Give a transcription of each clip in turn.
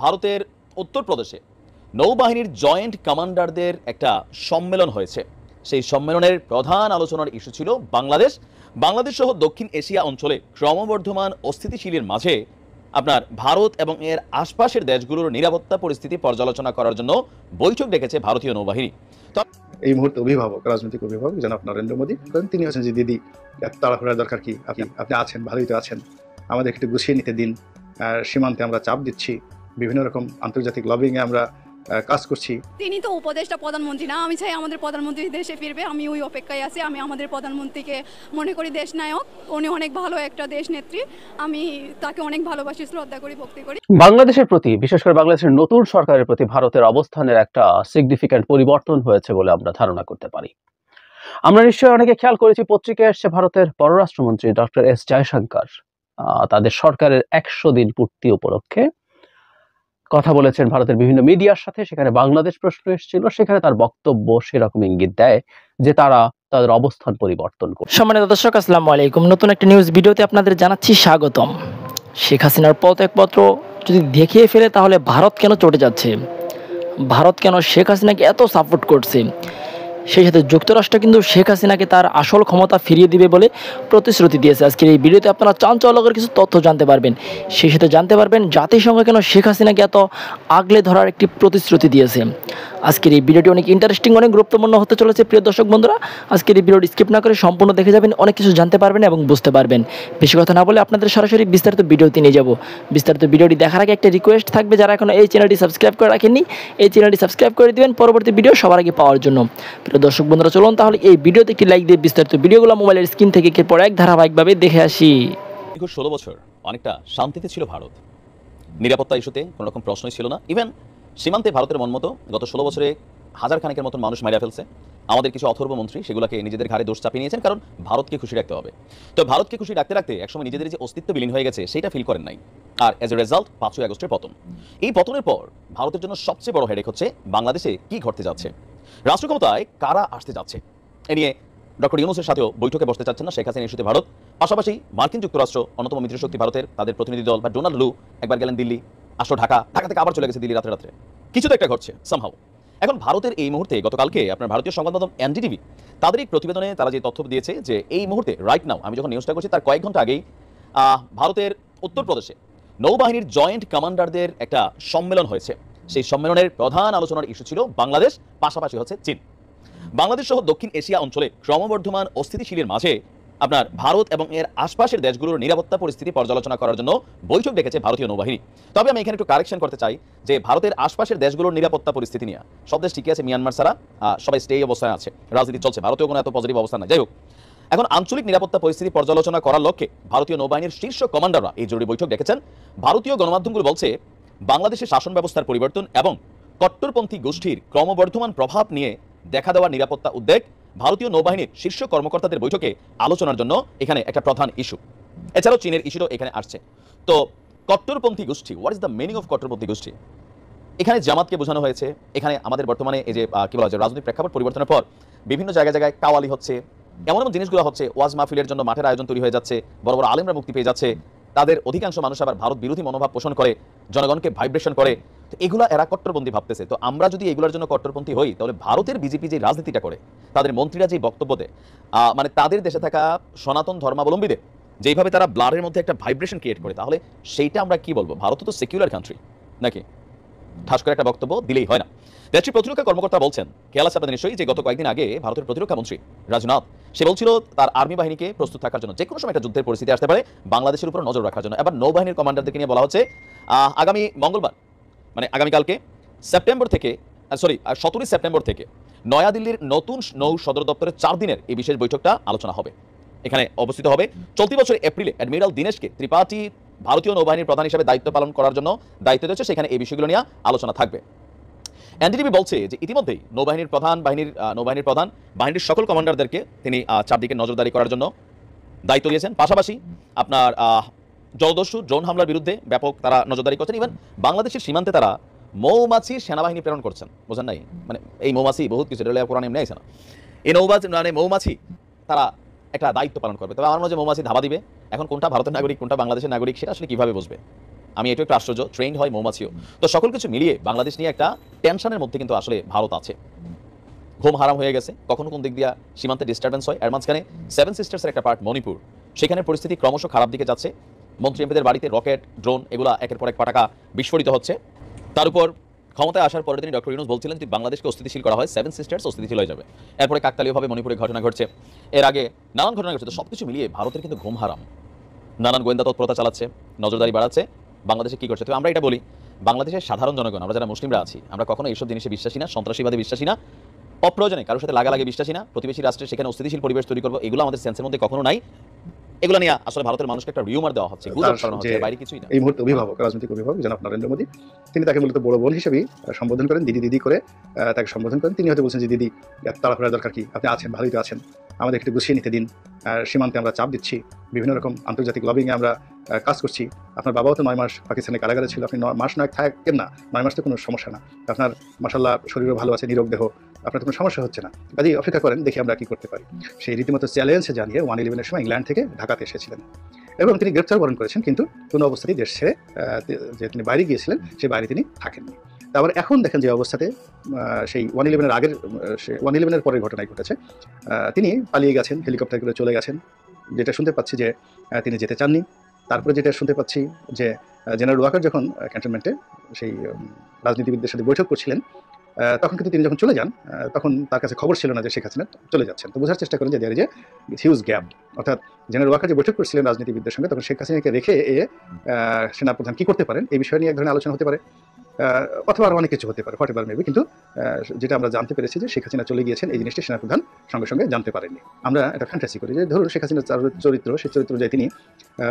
ভারতের উত্তরপ্রদেশে নৌবাহিনীর জয়েন্ট কমান্ডারদের একটা সম্মেলন হয়েছে। সেই সম্মেলনের প্রধান আলোচনার ইস্যু ছিল বাংলাদেশ সহ দক্ষিণ এশিয়া অঞ্চলে ক্রমবর্ধমান অস্থিতিশীলের মাঝে আপনার ভারত এবং এর আশপাশের দেশগুলোর নিরাপত্তা পরিস্থিতি পর্যালোচনা করার জন্য বৈঠক ডেকেছে ভারতীয় নৌবাহিনী। এই মুহূর্তে অভিভাবক, রাজনৈতিক অভিভাবক জনাব নরেন্দ্র মোদী, তিনি হচ্ছেন যে দিদি এত তাড়াহুড়ার দরকার কি, আপনি আছেন, ভালোই তো আছেন, আমাদের একটু গুছিয়ে নিতে দিন। সীমান্তে আমরা চাপ দিচ্ছি, বিভিন্ন রকম আন্তর্জাতিক লবিংয়ে আমরা কাজ করছি। তিনি তো উপদেষ্টা প্রধানমন্ত্রী না। আমি চাই আমাদের প্রধানমন্ত্রী দেশে ফিরবে। আমি ওই অপেক্ষায় আছি। আমি আমাদের প্রধানমন্ত্রীকে মনে করি দেশ নায়ক। উনি অনেক ভালো একটা দেশ নেত্রী। আমি তাকে অনেক ভালোবাসি, শ্রদ্ধা করি, ভক্তি করি। বাংলাদেশের প্রতি, বিশেষ করে বাংলাদেশের নতুন সরকারের প্রতি ভারতের অবস্থানের একটা সিগনিফিক্যান্ট পরিবর্তন হয়েছে বলে আমরা ধারণা করতে পারি। আমরা নিশ্চয়ই অনেকে খেয়াল করেছি, পত্রিকায় এসছে ভারতের পররাষ্ট্রমন্ত্রী ডক্টর এস জয়শঙ্কর তাদের সরকারের 100 দিন পূর্তি উপলক্ষে কথা বলেছেন ভারতের বিভিন্ন মিডিয়ার সাথে। সেখানে বাংলাদেশ প্রশ্ন এসেছিল, সেখানে তার বক্তব্য সেরকম ইঙ্গিত দেয় যে তারা তাদের অবস্থান পরিবর্তন করছে। সম্মানিত দর্শক, আসসালামু আলাইকুম। নতুন একটা নিউজ ভিডিওতে আপনাদের জানাচ্ছি স্বাগতম। শেখ হাসিনার পদত্যাগপত্র যদি দেখিয়ে ফেলে তাহলে ভারত কেন চটে যাচ্ছে, ভারত কেন শেখ হাসিনাকে এত সাপোর্ট করছে, সেই সাথে যুক্তরাষ্ট্র কিন্তু শেখ হাসিনাকে তার আসল ক্ষমতা ফিরিয়ে দিবে বলে প্রতিশ্রুতি দিয়েছে। আজকের এই ভিডিওতে আপনারা চাঞ্চল্যকর কিছু তথ্য জানতে পারবেন। সেই সাথে জানতে পারবেন জাতিসংঘ কেন শেখ হাসিনাকে এত আগলে ধরার একটি প্রতিশ্রুতি দিয়েছে। আজকের এই ভিডিওটি অনেক ইন্টারেস্টিং, অনেক গুরুত্বপূর্ণ হতে চলেছে। প্রিয় দর্শক বন্ধুরা, আজকের এই ভিডিওটি স্কিপ না করে সম্পূর্ণ দেখে যাবেন, অনেক কিছু জানতে পারবেন এবং বুঝতে পারবেন। বেশি কথা না বলে আপনাদের সরাসরি বিস্তারিত ভিডিওতে নিয়ে যাব। বিস্তারিত ভিডিওটি দেখার আগে একটা রিকোয়েস্ট থাকবে, যারা এখনো এই চ্যানেলটি সাবস্ক্রাইব করে রাখেননি, এই চ্যানেলটি সাবস্ক্রাইব করে দিবেন পরবর্তী ভিডিও সবার আগে পাওয়ার জন্য। প্রিয় দর্শক বন্ধুরা, চলুন তাহলে এই ভিডিওতে একটি লাইক দিয়ে বিস্তারিত ভিডিওগুলো মোবাইলের স্ক্রিন থেকে একের পর এক ধারাবাহিকভাবে দেখে আসি। 16 বছর অনেকটা শান্তিতে ছিল ভারত। নিরাপত্তা ইস্যুতে কোনো রকম প্রশ্নই ছিল না। ইভেন সীমান্তে ভারতের মন মতো গত 16 বছরে হাজার খানেকের মতন মানুষ মারিয়া ফেলছে। আমাদের কিছু অথর্ব মন্ত্রী সেগুলোকে নিজেদের ঘাড়ে দোষ চাপিয়ে নিয়েছেন, কারণ ভারতকে খুশি রাখতে হবে। তো ভারতকে খুশি রাখতে রাখতে একসময় নিজেদের যে অস্তিত্ব বিলীন হয়ে গেছে সেটা ফিল করেন নাই। আর এজ এ রেজাল্ট 5ই আগস্টের পতন। এই পতনের পর ভারতের জন্য সবচেয়ে বড় হেডেক হচ্ছে বাংলাদেশে কি ঘটতে যাচ্ছে, রাষ্ট্র ক্ষমতায় কারা আসতে যাচ্ছে। এ নিয়ে ডক্টর ইউনূসের সাথেও বৈঠকে বসতে চাচ্ছেন না শেখ হাসিনা ইস্যুতে ভারত। পাশাপাশি মার্কিন যুক্তরাষ্ট্র, অন্যতম মিত্রশক্তি ভারতের, তাদের প্রতিনিধি দল বা ডোনাল্ড লু একবার গেলেন দিল্লি, আসলো ঢাকা থেকে আবার চলে গেছে দিল্লি রাত্রে। কিছু তো একটা ঘটছে সামহাউ। এখন ভারতের এই মুহূর্তে, গতকালকে আপনার ভারতীয় সংবাদ মাধ্যম এনডিটিভি তাদের এক প্রতিবেদনে তারা যে তথ্য দিয়েছে যে এই মুহূর্তে রাইট নাও, আমি যখন নিউজটা করছি তার কয়েক ঘন্টা আগেই ভারতের উত্তরপ্রদেশে নৌবাহিনীর জয়েন্ট কমান্ডারদের একটা সম্মেলন হয়েছে। সেই সম্মেলনের প্রধান আলোচনার ইস্যু ছিল বাংলাদেশ, পাশাপাশি হচ্ছে চীন। বাংলাদেশ সহ দক্ষিণ এশিয়া অঞ্চলে ক্রমবর্ধমান অস্থিতিশীলের মাঝে আপনার ভারত এবং এর আশপাশের দেশগুলোর নিরাপত্তা পরিস্থিতি পর্যালোচনা করার জন্য বৈঠক ডেকেছে ভারতীয় নৌবাহিনী। তবে আমি এখানে একটু কারেকশন করতে চাই যে ভারতের আশপাশের দেশগুলোর নিরাপত্তা পরিস্থিতি নিয়ে সব দেশ ঠিকই আছে, মিয়ানমার ছাড়া সবাই স্টে অবস্থায় আছে, রাজনীতি চলছে, ভারতীয় কোনো এত পজিটিভ অবস্থা না। যাই হোক, এখন আঞ্চলিক নিরাপত্তা পরিস্থিতি পর্যালোচনা করার লক্ষ্যে ভারতীয় নৌবাহিনীর শীর্ষ কমান্ডাররা এই জরুরি বৈঠক ডেকেছেন। ভারতীয় গণমাধ্যমগুলো বলছে বাংলাদেশের শাসন ব্যবস্থার পরিবর্তন এবং কট্টরপন্থী গোষ্ঠীর ক্রমবর্ধমান প্রভাব নিয়ে দেখা দেওয়া নিরাপত্তা উদ্বেগ ভারতীয় নৌবাহিনীর শীর্ষ কর্মকর্তাদের বৈঠকে আলোচনার জন্য এখানে একটা প্রধান ইস্যু। এছাড়াও চীনের ইস্যুও এখানে আসছে। তো কট্টরপন্থী গোষ্ঠী, what is the meaning of কট্টরপন্থী গোষ্ঠী? এখানে জামাতকে বোঝানো হয়েছে। এখানে আমাদের বর্তমানে এই যে কি বলা যায়, রাজনৈতিক প্রেক্ষাপট পরিবর্তনের পর বিভিন্ন জায়গায় কাওয়ালি হচ্ছে, এমন এমন জিনিসগুলো হচ্ছে। ওয়াজ মাহফিলের জন্য মাঠের আয়োজন তৈরি হয়ে যাচ্ছে, বড় বড় আলেমরা মুক্তি পেয়ে যাচ্ছে, তাদের অধিকাংশ মানুষ আবার ভারত বিরোধী মনোভাব পোষণ করে, জনগণকে ভাইব্রেশন করে। তো এগুলো এরা কট্টরপন্থী ভাবতেছে। তো আমরা যদি এগুলোর জন্য কট্টরপন্থী হই, তাহলে ভারতের বিজেপি যে রাজনীতিটা করে, তাদের মন্ত্রীরা যে বক্তব্য দেয়, মানে তাদের দেশে থাকা সনাতন ধর্মাবলম্বীদের যেইভাবে তারা ব্লাডের মধ্যে একটা ভাইব্রেশন ক্রিয়েট করে, তাহলে সেইটা আমরা কি বলবো? ভারত তো সেকুলার কান্ট্রি নাকি? ঠাস করে একটা বক্তব্য দিলেই হয় না। দেশটির প্রতিরক্ষা কর্মকর্তা বলছেন, খেয়াল আছে আপনাদের নিশ্চয়ই, যে গত কয়েকদিন আগে ভারতের প্রতিরক্ষা মন্ত্রী রাজনাথ, সে বলছিল তার আর্মি বাহিনীকে প্রস্তুত থাকার জন্য, যে কোনো সময় একটা যুদ্ধের পরিস্থিতি আসতে পারে, বাংলাদেশের উপর নজর রাখার জন্য। এবার নৌবাহিনীর কমান্ডারদেরকে নিয়ে বলা হচ্ছে আগামী মঙ্গলবার, মানে আগামীকালকে 17 সেপ্টেম্বর থেকে নয়াদিল্লির নতুন নৌ সদর দপ্তরের 4 দিনের এই বিশেষ বৈঠকটা আলোচনা হবে। এখানে অবস্থিত হবে চলতি বছরের এপ্রিলে অ্যাডমিরাল দীনেশকে ত্রিপাঠী ভারতীয় নৌবাহিনীর প্রধান হিসেবে দায়িত্ব পালন করার জন্য দায়িত্ব দিয়েছে। সেখানে এই বিষয়গুলো নিয়ে আলোচনা থাকবে। এনডিটিভি বলছে যে ইতিমধ্যেই নৌবাহিনীর প্রধান বাহিনীর সকল কমান্ডারদেরকে তিনি 4 দিকে নজরদারি করার জন্য দায়িত্ব দিয়েছেন। পাশাপাশি আপনার জলদস্যু ড্রোন হামলার বিরুদ্ধে ব্যাপক তারা নজরদারি করছেন। ইভেন বাংলাদেশের সীমান্তে তারা মৌমাছি সেনাবাহিনী প্রেরণ করছেন। বোঝেন নাই? মানে এই মৌমাছি বহুত কিছু কোরআন এমনি আছে না, এই মৌমাছি তারা একটা দায়িত্ব পালন করবে। তবে আমার মনে হয় মৌমাছি ধাবা দিবে। এখন কোনটা ভারতের নাগরিক, কোনটা বাংলাদেশের নাগরিক, সেটা আসলে কিভাবে বুঝবে? আমি এটা একটু আশ্চর্য, ট্রেন্ড হয় মৌমাছিও। তো সকল কিছু মিলিয়ে বাংলাদেশ নিয়ে একটা টেনশনের মধ্যে কিন্তু আসলে ভারত আছে। ঘুম হারাম হয়ে গেছে, কখনো কোন দিক দিয়ে সীমান্তে ডিস্টারবেন্স হয়। এর মাঝখানে সেভেন সিস্টার্সের একটা পার্ট মণিপুর, সেখানে পরিস্থিতি ক্রমশ খারাপ দিকে যাচ্ছে। মন্ত্রী এমপিদের বাড়িতে রকেট, ড্রোন এগুলা একের পর এক পাটাকা বিস্ফোরিত হচ্ছে। তার উপর ক্ষমতায় আসার পরে তিনি ডক্টর ইউনূস বলছিলেন যদি বাংলাদেশকে অস্থিতিশীল করা হয়, সেভেন সিস্টার্স অস্থিতিশীল হয়ে যাবে। এরপরে কাকতালীয়ভাবে মণিপুরে ঘটনা ঘটছে, এর আগে নানান ঘটনা ঘটছে। তো সবকিছু মিলিয়ে ভারতের কিন্তু ঘুম হারাম, নানান গোয়েন্দা তৎপরতা চালাচ্ছে, নজরদারি বাড়াচ্ছে। বাংলাদেশে কি করছে? তো আমরা এটা বলি, বাংলাদেশের সাধারণ জনগণ, আমরা যারা মুসলিমরা আছি, আমরা কখনো এইসব জিনিসে বিশ্বাসী না, সন্ত্রাসীবাদে বিশ্বাসী না, অপ্রয়োজনে কারোর সাথে লাগালাগি বিশ্বাসী না, প্রতিবেশী রাষ্ট্রে সেখানে অস্থিতিশীল পরিবেশ তৈরি করবো, এগুলো আমাদের সেন্সের মধ্যে কখনো নাই। এগুলো নিয়ে আসলে ভারতের মানুষকে একটা রিউমার দেওয়া হচ্ছে, গুজব ছড়ানো হচ্ছে, বাইরে কিছুই না। এই মুহূর্তে অভিভাবক, রাজনৈতিক অভিভাবক জনাব নরেন্দ্র মোদী, তিনি তাকে মূলত বড় বোন হিসেবেই সম্বোধন করেন, দিদি দিদি করে তাকে সম্বোধন করেন। তিনি হয়তো বলছেন যে দিদি এত তাড়াহুড়ার দরকার কি, আপনি আছেন, ভালোই তো আছেন, আমাদের একটু গুছিয়ে নিতে দিন, সীমান্তে আমরা চাপ দিচ্ছি, বিভিন্ন রকম আন্তর্জাতিক লবিংয়ে আমরা কাজ করছি। আপনার বাবাও তো 9 মাস পাকিস্তানের কারাগারে ছিল, আপনি 9 মাস নয় থাকেন না, 9 মাস তো কোনো সমস্যা না, আপনার মাশাআল্লাহ শরীরও ভালো আছে, নিরোগ দেহ, আপনার তো কোনো সমস্যা হচ্ছে না, কাজেই অপেক্ষা করেন, দেখি আমরা কি করতে পারি। সেই রীতিমতো চ্যালেঞ্জ জানিয়ে 111-এর সময় ইংল্যান্ড থেকে ঢাকাতে এসেছিলেন এবং তিনি গ্রেপ্তার বরণ করেছেন, কিন্তু কোনো অবস্থাতেই দেশ ছেড়ে যে তিনি বাইরে গিয়েছিলেন সেই বাইরে তিনি থাকেননি। তারপর এখন দেখেন যে অবস্থাতে সেই 111-এর আগের 111-এর পরের ঘটনায় ঘটেছে, তিনি পালিয়ে গেছেন, হেলিকপ্টার করে চলে গেছেন, যেটা শুনতে পাচ্ছি যে তিনি যেতে চাননি। তারপরে যেটা শুনতে পাচ্ছি যে জেনারেল ওয়াকার যখন ক্যান্টনমেন্টে সেই রাজনীতিবিদদের সাথে বৈঠক করছিলেন, তখন কিন্তু তিনি যখন চলে যান, তখন তার কাছে খবর ছিল না যে শেখ হাসিনা চলে যাচ্ছেন। তো বোঝার চেষ্টা করেন যে there is a huge gap, অর্থাৎ জেনারেল ওয়াকার যে বৈঠক করছিলেন রাজনীতিবিদদের সঙ্গে, তখন শেখ হাসিনাকে রেখে সেনাপ্রধান কি করতে পারেন এই বিষয় নিয়ে এক ধরনের আলোচনা হতে পারে, অথবা আরও অনেক কিছু হতে পারে, হোয়াট এভার মেবি। কিন্তু যেটা আমরা জানতে পেরেছি যে শেখ হাসিনা চলে গিয়েছেন, এই জিনিসটি সেনাপ্রধান সঙ্গে সঙ্গে জানতে পারেননি। আমরা এটা ফ্যান্টাসি করি যে ধরুন শেখ হাসিনার চরিত্র, সেই চরিত্র যে তিনি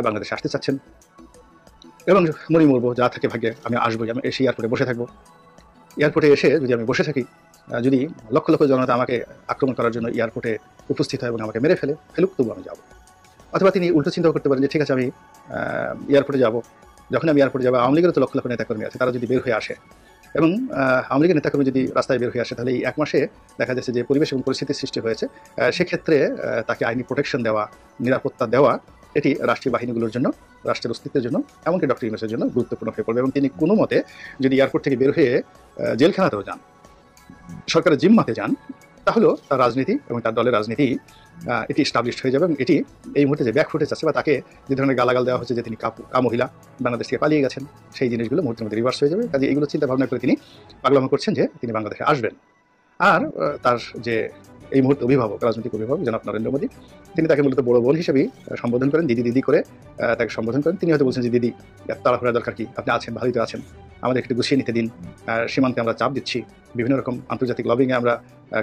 বাংলাদেশে আসতে চাচ্ছেন এবং মরবো, যা থাকে ভাগ্যে, আমি আসবোই, আমি এসে এয়ারপোর্টে বসে থাকবো। এয়ারপোর্টে এসে যদি আমি বসে থাকি, যদি লক্ষ লক্ষ জনতা আমাকে আক্রমণ করার জন্য এয়ারপোর্টে উপস্থিত হয় এবং আমাকে মেরে ফেলুক, তবু আমি যাবো। অথবা তিনি উল্টো চিন্তাও করতে পারেন যে ঠিক আছে, আমি এয়ারপোর্টে যাবো, যখন আমি এয়ারপোর্টে যাবো, আওয়ামী লীগের তো লক্ষ লক্ষ নেতাকর্মী আছে, তারা যদি বের হয়ে আসে এবং আওয়ামী লীগের নেতাকর্মী যদি রাস্তায় বের হয়ে আসে, তাহলে এই 1 মাসে দেখা যাচ্ছে যে পরিবেশ এবং পরিস্থিতির সৃষ্টি হয়েছে, সেক্ষেত্রে তাকে আইনি প্রোটেকশন দেওয়া, নিরাপত্তা দেওয়া, এটি রাষ্ট্রীয় বাহিনীগুলোর জন্য, রাষ্ট্রের অস্তিত্বের জন্য, এমনকি ডক্টর ইউনূসের জন্য গুরুত্বপূর্ণ হয়ে পড়বে। এবং তিনি কোনো মতে যদি এয়ারপোর্ট থেকে বের হয়ে জেলখানাতেও যান, সরকারের জিম্মাতে যান, তাহলেও তার রাজনীতি এবং তার দলের রাজনীতি এটি এস্টাবলিশড হয়ে যাবে। এবং এটি এই মুহূর্তে যে ব্যাক ফুটেজ আছে বা তাকে যে ধরনের গালাগাল দেওয়া হচ্ছে যে তিনি মহিলা, বাংলাদেশ থেকে পালিয়ে গেছেন, সেই জিনিসগুলো মুহূর্তের মধ্যে রিভার্স হয়ে যাবে। কাজে এগুলো চিন্তা ভাবনা করে তিনি পাগলামো করছেন যে তিনি বাংলাদেশে আসবেন। আর তার যে এই মুহূর্তে অভিভাবক, রাজনৈতিক অভিভাবক জনাব নরেন্দ্র মোদী, তিনি তাকে মূলত বড় বোন হিসেবেই সম্বোধন করেন, দিদি দিদি করে তাকে সম্বোধন করেন। তিনি হয়তো বলছেন যে দিদি এত তাড়াহুড়ার দরকার কি, আপনি আছেন, ভালোই তো আছেন, আমাদের একটু গুছিয়ে নিতে দিন, সীমান্তে আমরা চাপ দিচ্ছি, বিভিন্ন রকম আন্তর্জাতিক লবিংয়ে আমরা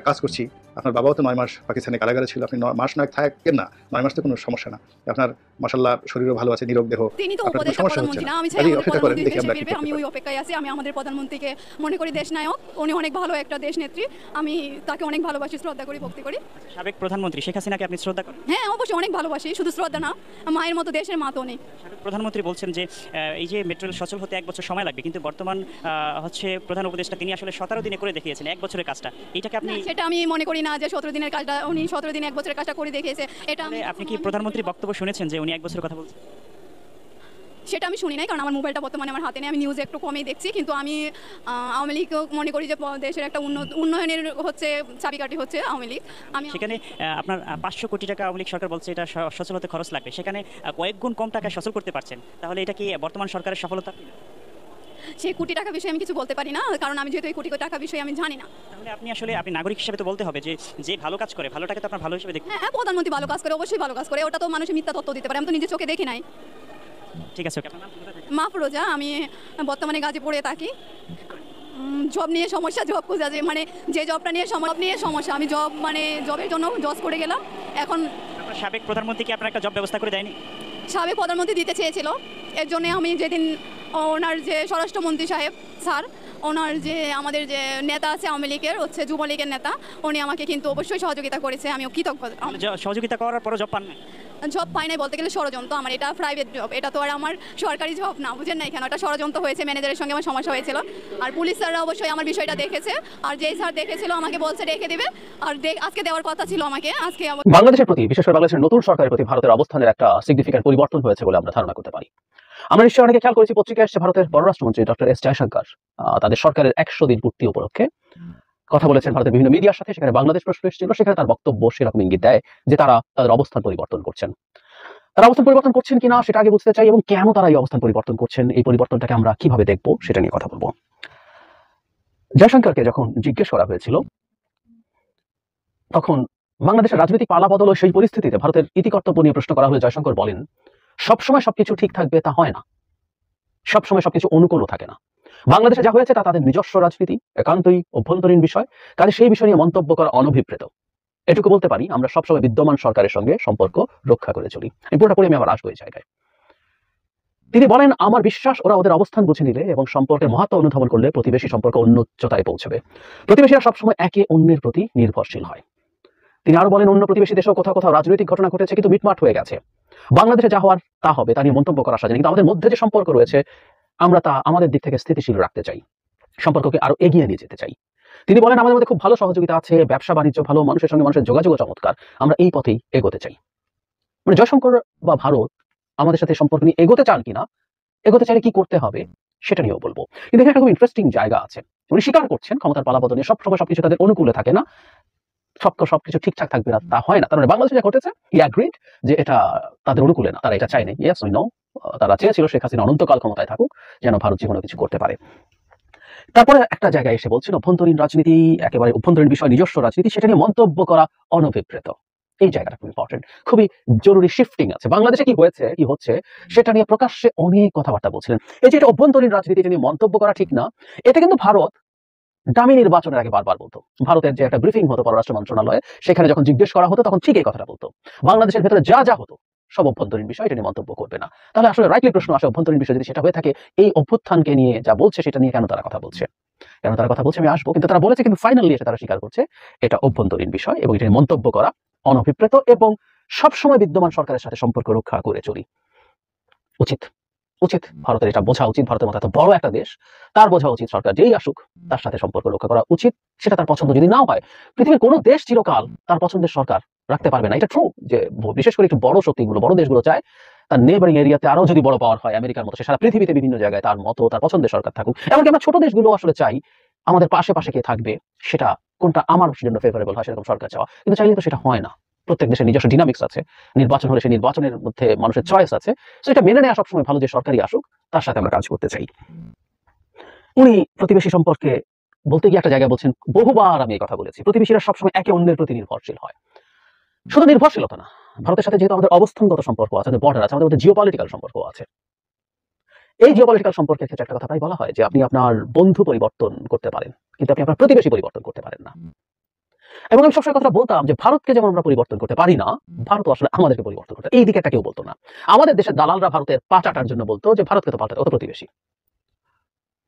কাজ করছি। আপনার বাবাও তো 9 মাস পাকিস্তানের কারাগারে ছিল, আপনি 9 মাস নয় থাকেন না, 9 মাস তো কোনো সমস্যা না, আপনার মাশাআল্লাহ শরীরও ভালো আছে, নিরোগ দেহ, তিনি তো আপনার কোনো উপদেষ্টা সমস্যা হচ্ছে প্রধানমন্ত্রী না। না, আমি চাই কাজেই আমাদের অপেক্ষা করেন, প্রধানমন্ত্রী দেখি দেশে আমরা কি ফিরবে। করতে আমি পারি। ওই অপেক্ষায় আছি, আমি আমাদের প্রধানমন্ত্রীকে মনে করি দেশ নায়ক, উনি অনেক ভালো একটা দেশ নেত্রী, আমি তাকে অনেক ভালোবাসি, শ্রদ্ধা করি, ভক্তি করি। সাবেক প্রধানমন্ত্রী শেখ হাসিনাকে আপনি শ্রদ্ধা করেন? হ্যাঁ, অবশ্যই অনেক ভালোবাসি, শুধু শ্রদ্ধা না, মায়ের মতো দেশের মা তো নেই। সাবেক প্রধানমন্ত্রী বলছেন যে এই যে মেট্রো রেল সচল হতে 1 বছর সময় লাগবে, কিন্তু বর্তমান হচ্ছে প্রধান উপদেষ্টা তিনি আসলে 17 দিনে করে দেখিয়েছেন 1 বছরের কাজটা। এটাকে আপনি, সেটা আমি মনে করি না যে 17 দিনের কাজটা উনি 17 দিন 1 বছরের কাজটা করে দেখিয়েছে। এটা আপনি কি প্রধানমন্ত্রী বক্তব্য শুনেছেন যে উনি 1 বছরের কথা বলছেন? সেটা আমি শুনি নাই, কারণ আমার মোবাইলটা বর্তমানে আমার হাতে নেই, আমি নিউজে একটু কমই দেখছি। কিন্তু আমি আওয়ামী লীগ মনে করি যে দেশের একটা উন্নয়নের হচ্ছে চাবিকাঠি হচ্ছে আওয়ামী লীগ। আমি সেখানে আপনার 500 কোটি টাকা আওয়ামী লীগ সরকার বলছে এটা সচল হতে খরচ লাগবে, সেখানে কয়েক গুণ কম টাকায় সচল করতে পারছেন, তাহলে এটা কি বর্তমান সরকারের সফলতা? সেই কোটি টাকা বিষয়ে আমি কিছু বলতে পারি না, কারণ আমি যেহেতু এই কোটি টাকা বিষয়ে আমি জানি না। তাহলে আপনি আসলে আপনি নাগরিক হিসেবে তো বলতে হবে যে যে ভালো কাজ করে, ভালোটাকে তো আপনার ভালো হিসেবে দেখুন। হ্যাঁ, প্রধানমন্ত্রী ভালো কাজ করে, অবশ্যই ভালো কাজ করে, ওটা তো মানুষের মিথ্যা তথ্য দিতে পারে, আমি তো নিজে চোখে দেখি নাই। ঠিক আছে, আপনার নাম কোথা থেকে? মাফরোজা, আমি বর্তমানে গাজীপুরে থাকি। জব নিয়ে সমস্যা, জব খোঁজা, যে মানে যে জবটা নিয়ে সমস্যা, আমি জবের জন্য জজ করে গেলাম। এখন আপনার সাবেক প্রধানমন্ত্রী কি আপনার একটা জব ব্যবস্থা করে দেয়নি? সাবেক প্রধানমন্ত্রী দিতে চেয়েছিল, এর জন্য আমি যেদিন ওনার যে স্বরাষ্ট্রমন্ত্রী সাহেব স্যার, ওনার যে আমাদের যে নেতা আছে আওয়ামী লীগের, হচ্ছে যুবলীগের নেতা, উনি আমাকে কিন্তু অবশ্যই সহযোগিতা করেছে, আমিও কৃতজ্ঞ। সহযোগিতা করার পরও জব পান না? জব পাই নাই বলতে গেলে ষড়যন্ত্র, আমার এটা প্রাইভেট জব, এটা তো আর আমার সরকারি জব না, বুঝেন না, এখানে এটা ষড়যন্ত্র হয়েছে, ম্যানেজারের সঙ্গে আমার সমস্যা হয়েছিল। আর পুলিশ স্যাররা অবশ্যই আমার বিষয়টা দেখেছে, আর যেই স্যার দেখেছিল আমাকে বলছে রেখে দেবে, আর আজকে দেওয়ার কথা ছিল আমাকে, আজকে বাংলাদেশের প্রতি, বিশেষ করে বাংলাদেশের নতুন সরকারের প্রতি ভারতের অবস্থানের একটা সিগনিফিক্যান্ট পরিবর্তন হয়েছে বলে আমরা ধারণা করতে পারি। আমরা নিশ্চয়ই অনেকে খেয়াল করেছি, পত্রিকায় এসেছে ভারতের পররাষ্ট্রমন্ত্রী ডক্টর এস জয়শঙ্কর তাদের সরকারের 100 দিন পূর্তি উপলক্ষে কথা বলেছেন ভারতের বিভিন্ন মিডিয়ার সাথে। সেখানে বাংলাদেশ প্রশ্ন এসেছিল, সেখানে তার বক্তব্য সেরকম ইঙ্গিত দেয় যে তারা তাদের অবস্থান পরিবর্তন করছেন। তারা অবস্থান পরিবর্তন করছেন কিনা সেটা আগে বুঝতে চাই, এবং কেন তারা এই অবস্থান পরিবর্তন করছেন, এই পরিবর্তনটাকে আমরা কিভাবে দেখবো সেটা নিয়ে কথা বলবো। জয়শঙ্করকে যখন জিজ্ঞেস করা হয়েছিল, তখন বাংলাদেশের রাজনৈতিক পালা বদল সেই পরিস্থিতিতে ভারতের ইতিকর্তব্য নিয়ে প্রশ্ন করা হলে জয়শঙ্কর বলেন, সবসময় সবকিছু ঠিক থাকবে তা হয় না, সবসময় সবকিছু অনুকূলও থাকে না। বাংলাদেশে যা হয়েছে তা তাদের নিজস্ব রাজনীতি, একান্তই অভ্যন্তরীণ বিষয়, কাজে সেই বিষয় নিয়ে মন্তব্য করা অনভিপ্রেত। এটুকু বলতে পারি, আমরা সবসময় বিদ্যমান সরকারের সঙ্গে সম্পর্ক রক্ষা করে চলি। এই পুরোটা পড়ে আমি আবার আসবো এই জায়গায়। তিনি বলেন, আমার বিশ্বাস ওরা ওদের অবস্থান বুঝে নিলে এবং সম্পর্কের মাহাত্ম অনুধাবন করলে প্রতিবেশী সম্পর্ক অন্য উচ্চতায় পৌঁছবে। প্রতিবেশীরা সবসময় একে অন্যের প্রতি নির্ভরশীল হয়। তিনি আরো বলেন, অন্য প্রতিবেশী দেশেও কোথাও কোথাও রাজনৈতিক ঘটনা ঘটেছে, কিন্তু মিটমাট হয়ে গেছে। বাংলাদেশে যা হওয়ার তা হবে, তা নিয়ে মন্তব্য করা সাজে, কিন্তু আমাদের মধ্যে যে সম্পর্ক রয়েছে আমরা তা আমাদের দিক থেকে স্থিতিশীল রাখতে চাই, সম্পর্ককে আরো এগিয়ে নিয়ে যেতে চাই। তিনি বলেন, আমাদের মধ্যে খুব ভালো সহযোগিতা আছে, ব্যবসা বাণিজ্য ভালো, মানুষের সঙ্গে মানুষের যোগাযোগ চমৎকার, আমরা এই পথেই এগোতে চাই। মানে জয়শঙ্কর বা ভারত আমাদের সাথে সম্পর্ক নিয়ে এগোতে চান কিনা, এগোতে চাইলে কি করতে হবে সেটা নিয়েও বলবো। কিন্তু এখানে একটা খুব ইন্টারেস্টিং জায়গা আছে। উনি স্বীকার করছেন ক্ষমতার পালাবদল নিয়ে সবসময় সবকিছু তাদের অনুকূলে থাকে না, সবকিছু ঠিকঠাক থাকবে না তা হয় না। তার মানে বাংলাদেশে যা ঘটেছে, হি অ্যাগ্রিড যে এটা তাদের অনুকূলে না, তারা এটা চায়নি। ইয়েস উই নো, তারা চেয়েছিল শেখ হাসিনা অনন্তকাল ক্ষমতায় থাকুক, যেন ভারত জীবনে কিছু করতে পারে। তারপরে একটা জায়গায় এসে বলছেন, অভ্যন্তরীণ রাজনীতি, একেবারে অভ্যন্তরীণ বিষয়, নিজস্ব রাজনীতি, সেটা নিয়ে মন্তব্য করা অনভিপ্রেত। এই জায়গাটা খুব ইম্পর্টেন্ট, খুবই জরুরি শিফটিং আছে। বাংলাদেশে কি হয়েছে কি হচ্ছে সেটা নিয়ে প্রকাশ্যে অনেক কথাবার্তা বলছিলেন। এই যে এটা অভ্যন্তরীণ রাজনীতি, এটা নিয়ে মন্তব্য করা ঠিক না, এটা কিন্তু ভারত দামি নির্বাচনের আগে বারবার বলতো। ভারতের যে একটা ব্রিফিং হতো পররাষ্ট্র মন্ত্রণালয়ে, সেখানে যখন জিজ্ঞেস করা হতো তখন ঠিক এই কথাটা বলতো, বাংলাদেশের ভেতরে যা যা হতো সব অভ্যন্তরীণ বিষয়, এটা নিয়ে মন্তব্য করবে না। তাহলে আসলে রাইটলি প্রশ্ন আসে, অভ্যন্তরীণ বিষয় যদি সেটা হয়ে থাকে, এই অভ্যুত্থানকে নিয়ে যা বলছে সেটা নিয়ে কেন তারা কথা বলছে, আমি আসবো। কিন্তু তারা বলেছে, কিন্তু ফাইনালি এসে তারা স্বীকার করছে এটা অভ্যন্তরীণ বিষয় এবং এটা নিয়ে মন্তব্য করা অনভিপ্রেত, এবং সবসময় বিদ্যমান সরকারের সাথে সম্পর্ক রক্ষা করে চলি। উচিত ভারতের এটা বোঝা উচিত। ভারতের মতো এত বড় একটা দেশ, তার বোঝা উচিত সরকার যেই আসুক তার সাথে সম্পর্ক রক্ষা করা উচিত। সেটা তার পছন্দ যদি নাও হয়, পৃথিবীর কোনো দেশ চিরকাল তার পছন্দের সরকার রাখতে পারবে না, এটা ট্রু। যে বিশেষ করে একটু বড় শক্তিগুলো, বড় দেশগুলো চায় তার নেবারিং এরিয়াতে আরো যদি বড় পাওয়ার হয়, আমেরিকার মতো, সে সারা পৃথিবীতে বিভিন্ন জায়গায় তার মতো তার পছন্দের সরকার থাকুক। এমনকি আমরা ছোট দেশগুলো আসলে চাই আমাদের পাশে কে থাকবে, সেটা কোনটা আমার জন্য ফেভারেবল হয় সেরকম সরকার চাওয়া। কিন্তু চাইলে তো সেটা হয় না। প্রত্যেক দেশের নিজস্ব ডিনামিক্স আছে, নির্বাচন হলে সেই নির্বাচনের মধ্যে মানুষের চয়েস আছে। তো এটা মেনে নেওয়া সবসময় ভালো, যে সরকারই আসুক তার সাথে আমরা কাজ করতে চাই। উনি প্রতিবেশী সম্পর্কে বলতে গিয়ে একটা জায়গায় বলছেন, বহুবার আমি এই কথা বলেছি, প্রতিবেশীরা সবসময় একে অন্যের প্রতি নির্ভরশীল হয়। শুধু নির্ভরশীলতা না, ভারতের সাথে যেহেতু আমাদের অবস্থানগত সম্পর্ক আছে, আমাদের বর্ডার আছে, আমাদের মধ্যে জিওপলিটিক্যাল সম্পর্ক আছে। এই জিওপলিটিক্যাল সম্পর্কের ক্ষেত্রে একটা কথা প্রায় বলা হয় যে আপনি আপনার বন্ধু পরিবর্তন করতে পারেন, কিন্তু আপনি আপনার প্রতিবেশী পরিবর্তন করতে পারেন না। এবং আমি সবসময় কথা বলতাম যে ভারতকে যেমন আমরা পরিবর্তন করতে পারি না, ভারত আসলে আমাদেরকে পরিবর্তন করতে, এই দিকে একটা কেউ বলতো না। আমাদের দেশের দালালরা ভারতের পা চাটার জন্য বলতো যে ভারতকে তো পাল্টাতে, অত প্রতিবেশী।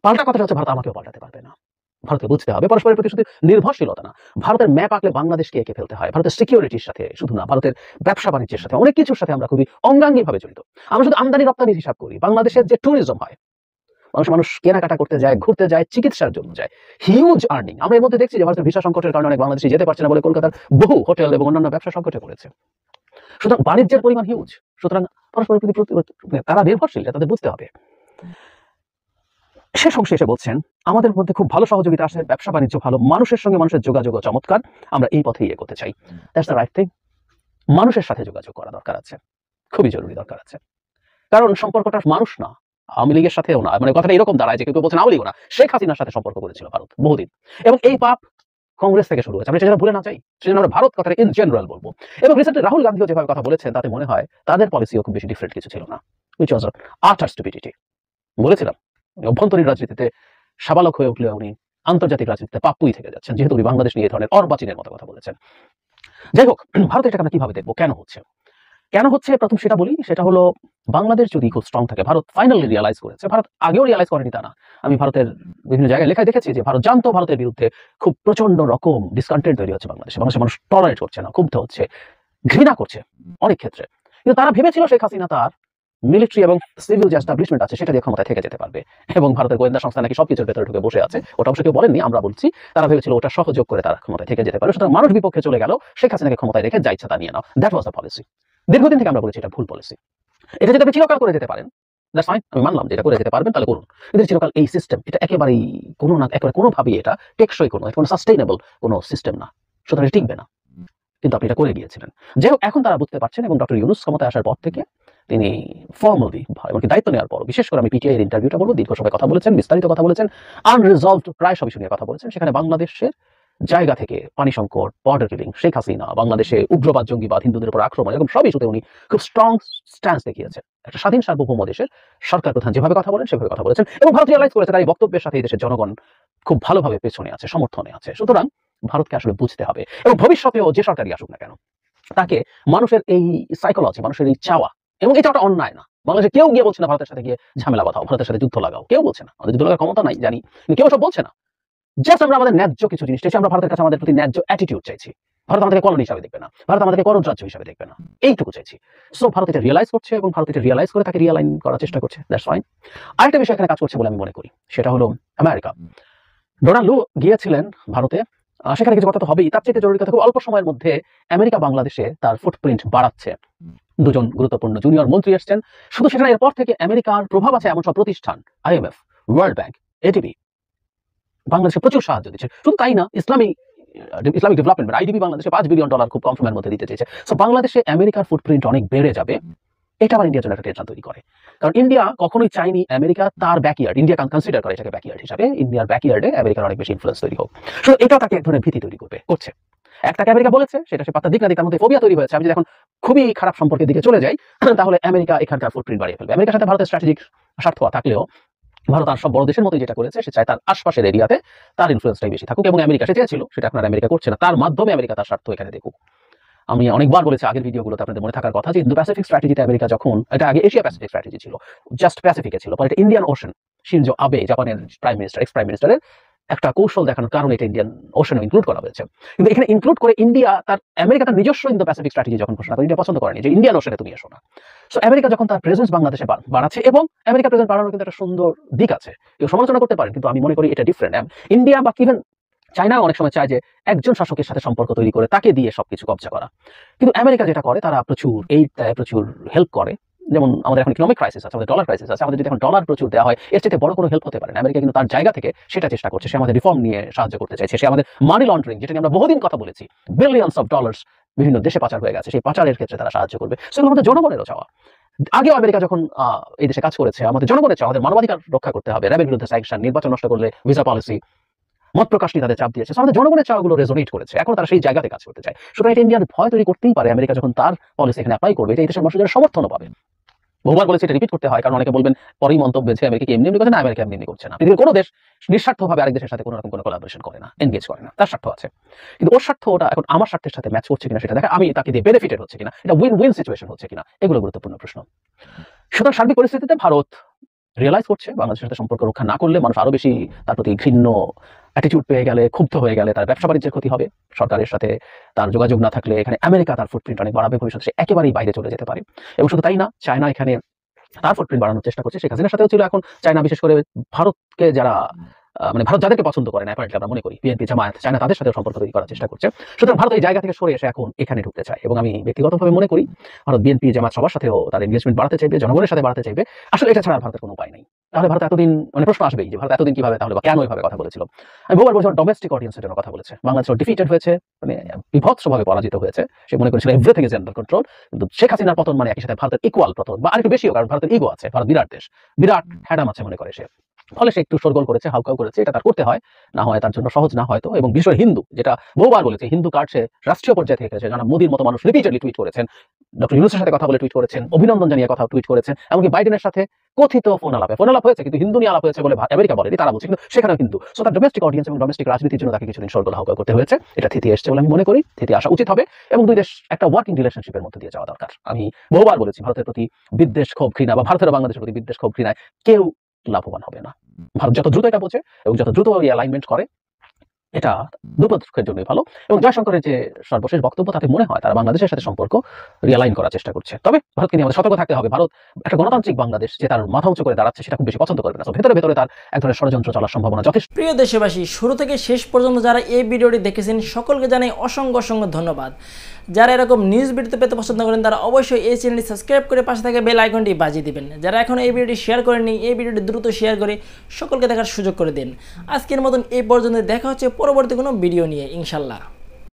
পাল্টা কথাটা হচ্ছে ভারত আমাকেও পাল্টাতে পারবে না। ভারতকে বুঝতে হবে পরস্পরের প্রতি শুধু নির্ভরশীলতা না, ভারতের ম্যাপ আঁকলে বাংলাদেশকে এঁকে ফেলতে হয়। ভারতের সিকিউরিটির সাথে শুধু না, ভারতের ব্যবসা বাণিজ্যের সাথে, অনেক কিছুর সাথে আমরা খুবই অঙ্গাঙ্গিভাবে জড়িত। আমরা শুধু আমদানি রপ্তানির হিসাব করি, বাংলাদেশের যে ট্যুরিজম হয়, মানুষ কেনাকাটা করতে যায়, ঘুরতে যায়, চিকিৎসার জন্য যায়, হিউজ আর্নিং। আমরা এর মধ্যে দেখছি যে ভারতের ভিসা সংকটের কারণে অনেক বাংলাদেশি যেতে পারছে না বলে কলকাতার বহু হোটেল এবং অন্যান্য ব্যবসা সংকটে পড়েছে। সুতরাং বাণিজ্যের পরিমাণ হিউজ। সুতরাং পরস্পরের প্রতি তারা নির্ভরশীল, তাদের বুঝতে হবে। শেষ অংশে এসে বলছেন, আমাদের মধ্যে খুব ভালো সহযোগিতা আছে, ব্যবসা বাণিজ্য ভালো, মানুষের সঙ্গে মানুষের যোগাযোগ চমৎকার, আমরা এই পথেই এগোতে চাই। That's the right thing. মানুষের সাথে যোগাযোগ করা দরকার আছে, খুবই জরুরি দরকার আছে। কারণ সম্পর্কটা মানুষ না, আওয়ামী লীগের সাথেও না। মানে কথাটা এরকম দাঁড়ায় যে কেউ বলছেন আওয়ামী লীগ না, শেখ হাসিনার সাথে সম্পর্ক করেছিল ভারত বহুদিন, এবং এই পাপ কংগ্রেস থেকে শুরু হয়েছে। আমরা সেটা ভুলে না চাই, সেজন্য আমরা ভারত কথাটা ইন জেনারেল বলবো। এবং রিসেন্টলি রাহুল গান্ধীও যেভাবে কথা বলেছেন, তাতে মনে হয় তাদের পলিসিও খুব বেশি ডিফারেন্ট কিছু ছিল না, which was utter stupidity। বলেছিলাম অভ্যন্তরীণ রাজনীতিতে সাবালক হয়ে উঠলে উনি আন্তর্জাতিক রাজনীতিতে পাপ্পুই থেকে যাচ্ছেন, যেহেতু উনি বাংলাদেশ নিয়ে এই ধরনের অর্বাচীনের মতো কথা বলেছেন। যাই হোক, ভারতের এটাকে আমরা কিভাবে দেখবো, কেন হচ্ছে প্রথম সেটা বলি। সেটা হলো, বাংলাদেশ যদি খুব স্ট্রং থাকে, ভারত ফাইনালি রিয়ালাইজ করেছে, ভারত আগেও রিয়ালাইজ করেনি তা না। আমি ভারতের বিভিন্ন জায়গায় লেখায় দেখেছি যে ভারত জানতো ভারতের বিরুদ্ধে খুব প্রচন্ড রকম ডিসকন্টেন্ট তৈরি হচ্ছে বাংলাদেশে, মানুষ টলারেট করছে না, ক্ষুব্ধ হচ্ছে, ঘৃণা করছে অনেক ক্ষেত্রে। কিন্তু তারা ভেবেছিল শেখ হাসিনা তার মিলিটারি এবং সিভিল যে এস্টাবলিশমেন্ট আছে সেটা দিয়ে ক্ষমতায় থেকে যেতে পারবে, এবং ভারতের গোয়েন্দা সংস্থা নাকি সবকিছুর ভেতরে ঢুকে বসে আছে। ওটা অবশ্য কেউ বলেননি, আমরা বলছি। তারা ভেবেছিল ওটা সহযোগ করে তারা ক্ষমতায় থেকে যেতে পারে। সুতরাং মানুষ বিপক্ষে চলে গেল, শেখ হাসিনাকে ক্ষমতায় রেখে যা ইচ্ছা তা নিয়ে নাও। That was the policy. দীর্ঘদিন থেকে আমরা বলেছি এটা ভুল পলিসি। এটা যদি আপনি চিরকাল করে যেতে পারেন, দ্যাটস ফাইন, আমি মানলাম যে এটা করে যেতে পারবেন, তাহলে করুন। কিন্তু চিরকাল এই সিস্টেম, এটা একেবারেই একেবারে কোনোভাবেই এটা টেকসই কোনো সাস্টেইনেবল কোনো সিস্টেম না, সুতরাং এটা টিকবে না। কিন্তু আপনি এটা করে গিয়েছিলেন। যাই হোক, এখন তারা বুঝতে পারছেন এবং ডক্টর ইউনূস ক্ষমতায় আসার পর থেকে তিনি ফর্মালি এমনকি দায়িত্ব নেওয়ার পর, বিশেষ করে আমি পিটিআই এর ইন্টারভিউটা বলবো, দীর্ঘ সময় কথা বলেছেন, বিস্তারিত কথা বলেছেন, আনরিজলভড প্রায় সব ইস্যু নিয়ে কথা বলেছেন। সেখানে বাংলাদেশের জায়গা থেকে পানি সংকট, বর্ডার কিলিং, শেখ হাসিনা, বাংলাদেশে উগ্রবাদ, জঙ্গিবাদ, হিন্দুদের উপর আক্রমণ, এরকম সব ইস্যুতে উনি খুব স্ট্রং স্ট্যান্স দেখিয়েছেন। একটা স্বাধীন সার্বভৌম দেশের সরকার প্রধান যেভাবে কথা বলেন সেভাবে কথা বলেছেন এবং ভারত রিয়ালাইজ করেছে তার এই বক্তব্যের সাথে এই দেশের জনগণ খুব ভালোভাবে পেছনে আছে, সমর্থনে আছে। সুতরাং ভারতকে আসলে বুঝতে হবে এবং ভবিষ্যতেও যে সরকারই আসুক না কেন, তাকে মানুষের এই সাইকোলজি, মানুষের এই চাওয়া, এবং এই চাওয়াটা অন্যায় না। বাংলাদেশে কেউ গিয়ে বলছে না ভারতের সাথে গিয়ে ঝামেলা বাঁধাও, ভারতের সাথে যুদ্ধ লাগাও, কেউ বলছে না। আমাদের যুদ্ধ লাগার ক্ষমতা নাই জানি, কিন্তু কেউ সব বলছে না। জাস্ট আমরা আমাদের ন্যায্য কিছু জিনিস চাইছি, আমরা ভারতের কাছে আমাদের প্রতি ন্যায্য অ্যাটিটিউড চাইছি। ভারত আমাদেরকে কলোনি হিসাবে দেখবে না, ভারত আমাদেরকে করজ রাজ্য হিসাবে দেখবে না, এইটুকু চাইছি। সো ভারত এটা রিয়েলাইজ করছে এবং ভারত এটা রিয়েলাইজ করে তাকে রিয়ালাইন করার চেষ্টা করছে, দ্যাটস ফাইন। আরেকটা বিষয় এখানে কাজ করছে বলে আমি মনে করি, সেটা হলো আমেরিকা। ডোনাল্ড লু গিয়েছিলেন ভারতে, সেখানে কিছু কথা তো হবেই, তার চেয়ে জরুরি কথা খুব অল্প সময়ের মধ্যে আমেরিকা বাংলাদেশে তার ফুটপ্রিন্ট বাড়াচ্ছে। দুজন গুরুত্বপূর্ণ জুনিয়র মন্ত্রী এসছেন। শুধু সেখানে এরপর থেকে আমেরিকার প্রভাব আছে এমন সব প্রতিষ্ঠান, IMF, ওয়ার্ল্ড ব্যাংক, ADB বাংলাদেশে প্রচুর সাহায্য দিচ্ছে। শুধু তাই না, ইসলামিক ডেভেলপমেন্ট IDB বাংলাদেশে $5 বিলিয়ন খুব কম সময়ের মধ্যে দিতে চেয়েছে। সো বাংলাদেশে আমেরিকার ফুটপ্রিন্ট অনেক বেড়ে যাবে, এটা আবার ইন্ডিয়ার জন্য একটা টেনশন তৈরি করে। কারণ ইন্ডিয়া কখনোই চায়নি আমেরিকা তার ব্যাকইয়ার্ড, ইন্ডিয়া কনসিডার করে এটাকে ব্যাকইয়ার্ড হিসাবে, ইন্ডিয়ার ব্যাকইয়ার্ডে আমেরিকার অনেক বেশি ইনফ্লুয়েন্স তৈরি হোক। সো এটাও তাকে এক ধরনের ভীতি তৈরি করছে। একটাকে আমেরিকা বলেছে, সেটা সে পাত্তা দিক না দিক, তার মধ্যে ফোবিয়া তৈরি হয়েছে। আমি যদি এখন খুবই খারাপ সম্পর্কের দিকে চলে যাই, তাহলে আমেরিকা এখানকার ফুটপ্রিন্ট বাড়িয়ে ফেলবে। আমেরিকার সাথে ভারতের স্ট্র্যাটেজিক স্বার্থ থাকলেও ভারত আর সব বড় দেশের মতোই যেটা করেছে, সে চায় তার আশপাশের এরিয়াতে তার ইনফ্লুয়েন্সটাই বেশি থাকুক, এবং আমেরিকা সে চেয়েছিল, সেটা আপনার আমেরিকা করছে না, তার মাধ্যমে আমেরিকা তার স্বার্থ এখানে দেখুক। আমি অনেকবার বলেছি আগের ভিডিওগুলোতে, আপনাদের মনে থাকার কথা, যে ইন্দো প্যাসিফিক স্ট্র্যাটেজিতে আমেরিকা যখন, এটা আগে এশিয়া প্যাসিফিক স্ট্র্যাটেজি ছিল, জাস্ট প্যাসিফিকে ছিল, পরে এটা ইন্ডিয়ান ওশান, শিনজো আবে জাপানের প্রাইম মিনিস্টার, এক্স প্রাইম মিনিস্টারের একটা কৌশল দেখানোর কারণে এটা ইন্ডিয়ান ওশানে ইনক্লুড করা হয়েছে। কিন্তু এখানে ইনক্লুড করে ইন্ডিয়া তার আমেরিকা তার নিজস্ব ইন্দো প্যাসিফিক স্ট্র্যাটেজি যখন ঘোষণা করে, ইন্ডিয়া পছন্দ করেনি যে ইন্ডিয়ান ওশানে তুমি এসো না। সো আমেরিকা যখন তার প্রেজেন্স বাংলাদেশে বাড়াচ্ছে, এবং আমেরিকা প্রেজেন্স বাড়ানোর কিন্তু একটা সুন্দর দিক আছে, কেউ সমালোচনা করতে পারেন, কিন্তু আমি মনে করি এটা ডিফারেন্ট। ইন্ডিয়া বা ইভেন চায়না অনেক সময় চায় যে একজন শাসকের সাথে সম্পর্ক তৈরি করে তাকে দিয়ে সবকিছু কবজা করা, কিন্তু আমেরিকা যেটা করে, তারা প্রচুর এইড দেয়, প্রচুর হেল্প করে। যেমন আমাদের এখন ইকোনমিক ক্রাইসিস আছে, আমাদের ডলার ক্রাইসিস আছে, আমাদের যদি এখন ডলার প্রচুর দেওয়া হয়, এর চেয়ে বড় কোনো হেল্প হতে পারে না। আমেরিকা কিন্তু তার জায়গা থেকে সেটা চেষ্টা করছে, সে আমাদের রিফর্ম নিয়ে সাহায্য করতে চাইছে, সে আমাদের মানি লন্ডারিং, যেটা নিয়ে আমরা বহুদিন কথা বলেছি, বিলিয়নস অফ ডলার্স বিভিন্ন দেশে পাচার হয়ে গেছে, সেই পাচারের ক্ষেত্রে তারা সাহায্য করবে। সেগুলো আমাদের জনগণেরও চাওয়া। আগেও আমেরিকা যখন এই দেশে কাজ করেছে, আমাদের জনগণের চাওয়া, আমাদের মানবাধিকার রক্ষা করতে হবে, র্যাবের বিরুদ্ধে স্যাংশন, নির্বাচন নষ্ট করলে ভিসা পলিসি, মত প্রকাশ নিয়ে তাদের চাপ দিয়েছে। আমাদের জনগণের চাওয়াগুলো রেজোনেট করেছে, এখন তারা সেই জায়গাতে কাজ করতে চায়। সুতরাং এটা ইন্ডিয়ার ভয় তৈরি করতেই পারে, আমেরিকা যখন তার পলিসি এখানে অ্যাপ্লাই করবে, এটা এই দেশের মানুষের সমর্থনও পাবে। বহুবার বলেছে, এটা রিপিট করতে হয়, কারণ অনেকে বলবেন পরেই মন্তব্য যে আমেরিকা এমনি করছে না, আমেরিকা এমনি করছে না। পৃথিবীর কোনো দেশ নিঃস্বার্থভাবে আরেক দেশের সাথে কোনো রকম কোনো কোলাবোরেশন করে না, এনগেজ করে না, তার স্বার্থ আছে। কিন্তু ওর স্বার্থ ওটা এখন আমার স্বার্থের সাথে ম্যাচ করছে কিনা সেটা দেখা, আমি তাকে দিয়ে বেনিফিটেড হচ্ছে কিনা, এটা উইন উইন সিচুয়েশন হচ্ছে কিনা, এগুলো গুরুত্বপূর্ণ প্রশ্ন। সুতরাং সার্বিক পরিস্থিতিতে ভারত রিয়েলাইজ করছে বাংলাদেশের সাথে সম্পর্ক রক্ষা না করলে মানুষ আরো বেশি তার প্রতি ঘৃণ্য অ্যাটিটিউড পেয়ে গেলে, ক্ষুব্ধ হয়ে গেলে তার ব্যবসা বাণিজ্যের ক্ষতি হবে। সরকারের সাথে তার যোগাযোগ না থাকলে এখানে আমেরিকা তার ফুটপ্রিন্ট অনেক বাড়াবে, ভবিষ্যতে সে একেবারেই বাইরে চলে যেতে পারে। এবং শুধু তাই না, চায়না এখানে তার ফুটপ্রিন্ট বাড়ানোর চেষ্টা করছে, শেখ হাসিনার সাথেও ছিল। এখন চায়না বিশেষ করে ভারতকে যারা ভারত যাদেরকে পছন্দ করে না, অ্যাপারেন্টলি আমরা মনে করি বিএনপি, জামায়াত, চায়না তাদের সাথে সম্পর্ক তৈরি করার চেষ্টা করছে। সুতরাং ভারত এই জায়গা থেকে সরে এসে এখন এখানে ঢুকতে চায়, এবং আমি ব্যক্তিগতভাবে মনে করি ভারত বিএনপি, জামায়াত সবার সাথেও তার এনগেজমেন্ট বাড়াতে চাইবে, জনগণের সাথে বাড়াতে চাইবে। আসলে এটা ছাড়া ভারতের কোনো উপায় নেই। তাহলে ভারত এতদিন প্রশ্ন আসবেই যে ভারত এতদিন কিভাবে, তাহলে বা কেন এইভাবে কথা বলেছিল। আমি বহুবার বলছি ডোমেস্টিক অডিয়েন্সের জন্য কথা বলেছে। বাংলাদেশ ডিফিটেড হয়েছে, বিভৎসভাবে পরাজিত হয়েছে, সে মনে করেছিল এভরিথিং ইজ আন্ডার কন্ট্রোল। কিন্তু শেখ হাসিনার পতন মানে একই সাথে ভারতের ইকুয়াল পতন, বা আরেকটু বেশিও, কারণ ভারতের ইগো আছে, ভারত বিরাট দেশ, বিরাট হ্যাডাম আছে মনে করে সে। ফলে সে একটু শোরগোল করেছে, হাউকাউ করেছে, এটা তার করতে হয়, না হয় তার জন্য সহজ না হয়তো। এবং বিশেষ করে হিন্দু, যেটা বহুবার বলেছে, হিন্দু কার্ড সে রাষ্ট্রীয় পর্যায়ে থেকে গেছে। জনাব মোদীর মতো মানুষ রিপিটেডলি টুইট করেছেন, ডক্টর ইউনূসের সাথে কথা বলে টুইট করেছেন, অভিনন্দন জানিয়ে কথা টুইট করেছেন, এমনকি বাইডেনের সাথে কথিত ফোন আলাপ হয়েছে, কিন্তু হিন্দু নিয়ে আলাপ হয়েছে বলে আমেরিকা বলেনি, তারা বলছে, কিন্তু সেখানেও কিন্তু। সো তার ডোমেস্টিক অডিয়েন্স এবং ডোমেস্টিক রাজনীতির জন্য তাকে কিছুদিন শোরগোল হাউকাউ করতে হয়েছে। এটা থিতি এসছে বলে আমি মনে করি, থিতি আসা উচিত হবে, এবং দুই দেশ একটা ওয়ার্কিং রিলেশনশিপের মধ্যে দিয়ে যাওয়া দরকার। আমি বহুবার বলেছি, ভারতের প্রতি বিদ্বেষ, ক্ষোভ, ঘৃণা, বা ভারতের বাংলাদেশের প্রতি বিদ্বেষ, ক্ষোভ, ঘৃণায় কেউ লাভবান হবে না। ভারত যত দ্রুত এটা বোঝে এবং যত দ্রুত অ্যালাইনমেন্ট করে, এটা দুপক্ষের জন্যই ভালো। এবং জয়শঙ্করের যে সর্বশেষ বক্তব্য, তাতে মনে হয় তারা বাংলাদেশের সাথে সম্পর্ক রিয়ালাইন করার চেষ্টা করছে। তবে ভারতকে নিয়ে আমাদের সতর্ক থাকতে হবে। ভারত একটা গণতান্ত্রিক বাংলাদেশ যে তার মাথা উঁচু করে দাঁড়াচ্ছে, সেটা খুব বেশি পছন্দ করবে না। ভেতরে ভেতরে তার এক ধরনের ষড়যন্ত্র চলার সম্ভাবনা যথেষ্ট। প্রিয় দেশবাসী, শুরু থেকে শেষ পর্যন্ত যারা এই ভিডিওটি দেখেছেন সকলকে জানাই অসংখ্য ধন্যবাদ। যারা এরকম নিউজ ভিডিওতে পেতে পছন্দ করেন তারা অবশ্যই এই চ্যানেলটি সাবস্ক্রাইব করে পাশে থাকা বেল আইকনটি বাজিয়ে দিবেন। যারা এখন এই ভিডিওটি শেয়ার করেননি এই ভিডিওটি দ্রুত শেয়ার করে সকলকে দেখার সুযোগ করে দিন। আজকের মতন এই পর্যন্ত দেখা হচ্ছে পরবর্তী কোনো ভিডিও নিয়ে ইনশাল্লাহ।